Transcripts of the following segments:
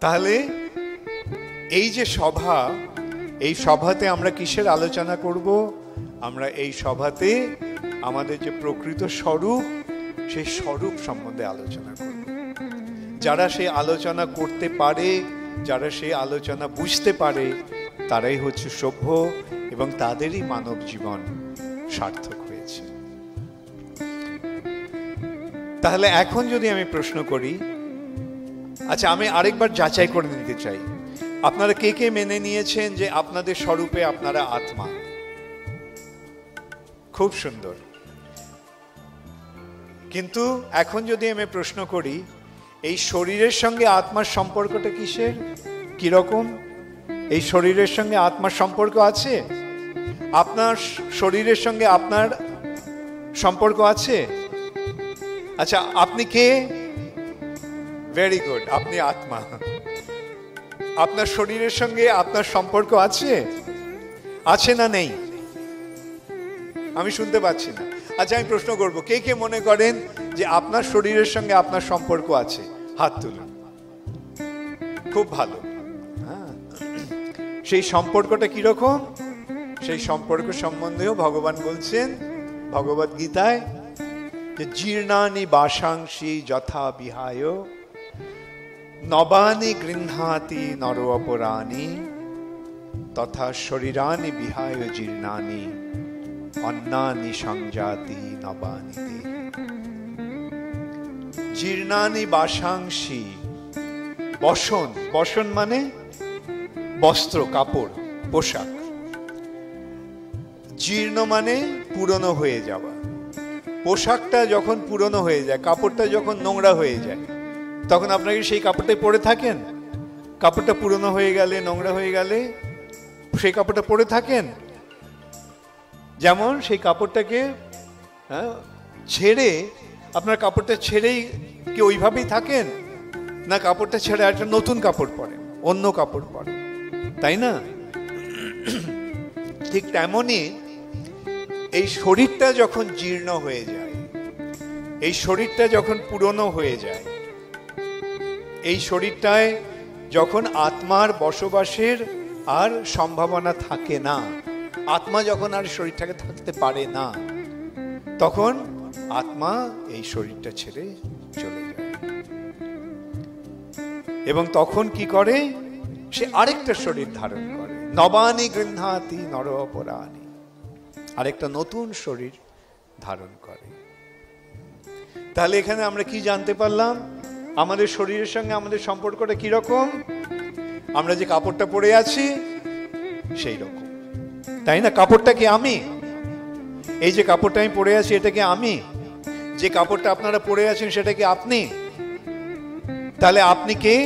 তাহলে এই যে সভা, এই সভাতে আমরা কিসের আলোচনা করব? আমরা এই সভাতে আমাদের যে প্রকৃত স্বরূপ, সেই স্বরূপ সম্বন্ধে আলোচনা করব। যারা সেই আলোচনা করতে পারে, যারা সেই আলোচনা বুঝতে পারে, তারাই হচ্ছে সভ্য এবং তাদেরই মানব জীবন সার্থক হয়েছে। তাহলে এখন যদি আমি প্রশ্ন করি, আচ্ছা আমি আরেকবার যাচাই করে নিতে চাই, আপনারা কে কে মেনে নিয়েছেন যে আপনাদের স্বরূপে আপনারা আত্মা? খুব সুন্দর। কিন্তু এখন যদি আমি প্রশ্ন করি, এই শরীরের সঙ্গে আত্মার সম্পর্কটা কিসের, কিরকম? এই শরীরের সঙ্গে আত্মার সম্পর্ক আছে? আপনার শরীরের সঙ্গে আপনার সম্পর্ক আছে? আচ্ছা আপনি কে? ভেরি গুড, আপনি আত্মা। আপনার শরীরের সঙ্গে আপনার সম্পর্ক আছে? আছে না নেই? আমি শুনতে পাচ্ছি না। আচ্ছা আমি প্রশ্ন করব, কে কে মনে করেন যে আপনার শরীরের সঙ্গে আপনার সম্পর্ক আছে? হাত তুলুন। খুব ভালো। সেই সম্পর্কটা কিরকম? সেই সম্পর্ক সম্বন্ধেও ভগবান বলছেন ভগবদ গীতায় যে জীর্ণানি বাসাংশি যথা বিহায় নবানি গৃহ্ণাতি নর অপরাণি তথা শরীরানি বিহায় জীর্ণানি অন্নানি সংজাতি নবানি। জীর্ণানি বাসাংশি, বসন, বসন মানে বস্ত্র, কাপড়, পোশাক। জীর্ণ মানে পুরনো হয়ে যাওয়া। পোশাকটা যখন পুরনো হয়ে যায়, কাপড়টা যখন নোংরা হয়ে যায়, তখন আপনাকে সেই কাপড়টাই পরে থাকেন? কাপড়টা পুরনো হয়ে গেলে, নোংরা হয়ে গেলে সেই কাপড়টা পরে থাকেন? যেমন সেই কাপড়টাকে ছেড়ে, আপনার কাপড়টা ছেড়েই কি ওইভাবেই থাকেন? না কাপড়টা ছেড়ে একটা নতুন কাপড় পরেন, অন্য কাপড় পরেন, তাই না? ঠিক তেমনই এই শরীরটা যখন জীর্ণ হয়ে যায়, এই শরীরটা যখন পুরনো হয়ে যায়, এই শরীরটায় যখন আত্মার বসবাসের আর সম্ভাবনা থাকে না, আত্মা যখন আর শরীরটাকে থাকতে পারে না, তখন আত্মা এই শরীরটা ছেড়ে চলে যায়। এবং তখন কি করে? সে আরেকটা শরীর ধারণ করে। নবানি গৃহ্ণাতি নর অপরাণি, আরেকটা নতুন শরীর ধারণ করে। তাহলে এখানে আমরা কি জানতে পারলাম? আমাদের শরীরের সঙ্গে আমাদের সম্পর্কটা কিরকম? আমরা যে কাপড়টা পরে আছি সেই রকম, তাই না? কাপড়টা কি আমি? এই যে কাপড়টা আমি পরে আছি, এটা কি আমি? যে কাপড়টা আপনারা পরে আছেন সেটা কি আপনি? তাহলে আপনি কে?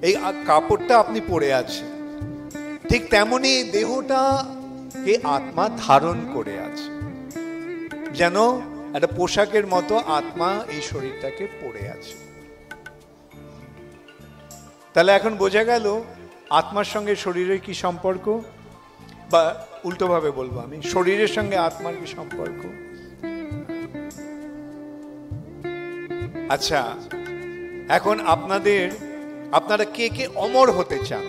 এই কাপড়টা আপনি পরে আছেন, ঠিক তেমনি দেহটা কে আত্মা ধারণ করে আছে, যেন একটা পোশাকের মতো আত্মা এই শরীরটাকে পরে আছে। তাহলে এখন বোঝা গেল আত্মার সঙ্গে শরীরের কি সম্পর্ক, বা উল্টোভাবে বলবো আমি, শরীরের সঙ্গে আত্মার কি সম্পর্ক। আচ্ছা এখন আপনারা কে কে অমর হতে চান?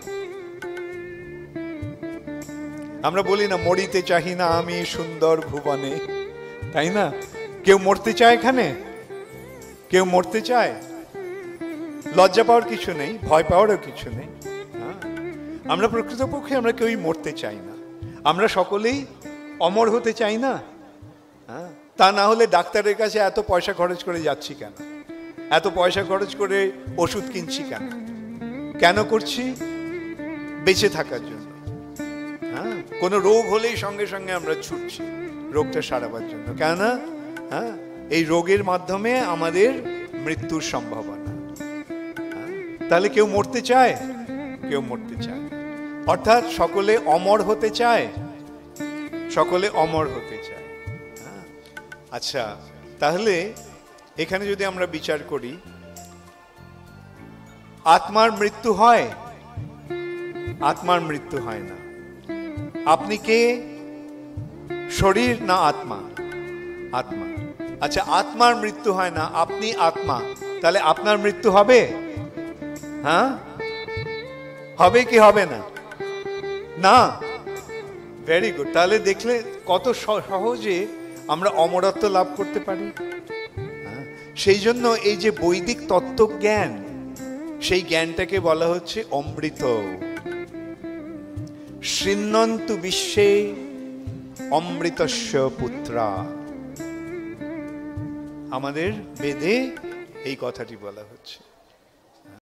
আমরা বলি না মরিতে চাহি না আমি সুন্দর ভুবনে, তাই না? কেউ মরতে চায় এখানে? কেউ মরতে চায়? লজ্জা পাওয়ার কিছু নেই, ভয় পাওয়ারও কিছু নেই। আমরা প্রকৃতপক্ষে আমরা কেউই মরতে চাই না, আমরা সকলেই অমর হতে চাই না। তা না হলে ডাক্তারের কাছে এত পয়সা খরচ করে যাচ্ছি কেন? এত পয়সা খরচ করে ওষুধ কিনছি কেন? কেন করছি? বেঁচে থাকার জন্য। কোনো রোগ হলেই সঙ্গে সঙ্গে আমরা ছুটছি রোগটা সারাবার জন্য, কেননা এই রোগের মাধ্যমে আমাদের মৃত্যুর সম্ভাবনা। তাহলে কেউ মরতে চায়? কেউ মরতে চায়। অর্থাৎ সকলে অমর হতে চায়, সকলে অমর হতে চায়। আচ্ছা তাহলে এখানে যদি আমরা বিচার করি, আত্মার মৃত্যু হয়? আত্মার মৃত্যু হয় না। আপনি কে? শরীর না আত্মা? আত্মা। আচ্ছা আত্মার মৃত্যু হয় না, আপনি আত্মা, তাহলে আপনার মৃত্যু হবে? হ্যাঁ, হবে কি হবে না? না, ভেরি গুড। তাহলে দেখলে কত সহজে আমরা অমরত্ব লাভ করতে পারি। সেই জন্য এই যে বৈদিক তত্ত্বজ্ঞান, সেই জ্ঞানটাকে বলা হচ্ছে অমৃত। শৃণ্বন্তু বিশ্বে অমৃতস্য পুত্রা। আমাদের বেদে এই কথাটি বলা হচ্ছে।